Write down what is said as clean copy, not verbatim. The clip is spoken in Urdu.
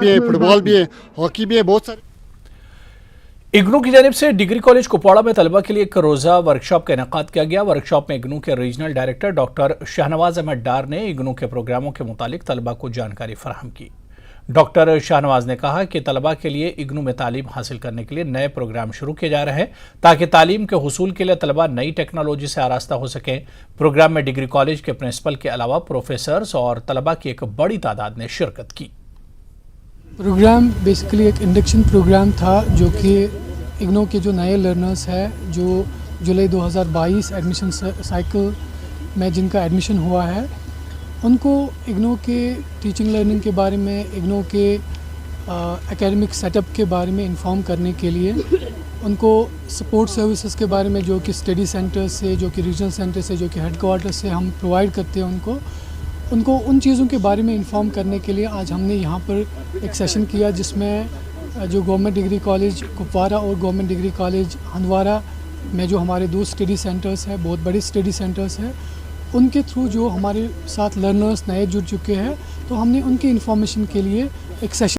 بھی ہے، فٹ بال بھی ہے، ہاکی بھی ہے، بہت سارے. اگنو کی جانب سے ڈگری کالج کپواڑہ میں طلبہ کے لیے ایک روزہ ورکشاپ کا انعقاد کیا گیا. ورکشاپ میں اگنو کے regional director doctor Shahnawaz Ahmed Dar نے اگنو کے پروگراموں کے متعلق طلبہ کو جانکاری فراہم کی. ڈاکٹر شاہنواز نے کہا کہ طلبہ کے لیے اگنو میں تعلیم حاصل کرنے کے لیے نئے پروگرام شروع کیے جا رہے ہیں تاکہ تعلیم کے حصول کے لیے طلبہ نئی ٹیکنالوجی سے آراستہ ہو سکیں. پروگرام میں ڈگری کالج کے پرنسپل کے علاوہ پروفیسرز اور طلبہ کی ایک بڑی تعداد نے شرکت کی. پروگرام بیسیکلی ایک انڈکشن پروگرام تھا جو کہ اگنو کے جو نئے لرنرز ہیں جو جولائی 2022 ایڈمیشن سائیکل میں جن کا ایڈمیشن ہوا ہے ان کو اگنو کے ٹیچنگ لرننگ کے بارے میں، اگنو کے اکیڈمک سیٹ اپ کے بارے میں انفارم کرنے کے لیے، ان کو سپورٹ سروسز کے بارے میں جو کہ اسٹڈی سینٹر سے، جو کہ ریجنل سینٹر سے، جو کہ ہیڈ کوارٹر سے ہم پرووائڈ کرتے ہیں ان کو ان چیزوں کے بارے میں انفارم کرنے کے لیے آج ہم نے یہاں پر ایک سیشن کیا جس میں جو گورنمنٹ ڈگری کالج کپواڑہ اور گورنمنٹ ڈگری کالج ہندوارہ میں جو ہمارے دو اسٹڈی سینٹرز ہیں، بہت بڑے اسٹڈی سینٹرز ہیں، ان کے تھرو جو ہمارے ساتھ لرنرز نئے جڑ چکے ہیں تو ہم نے ان کی انفارمیشن کے لیے ایک سیشن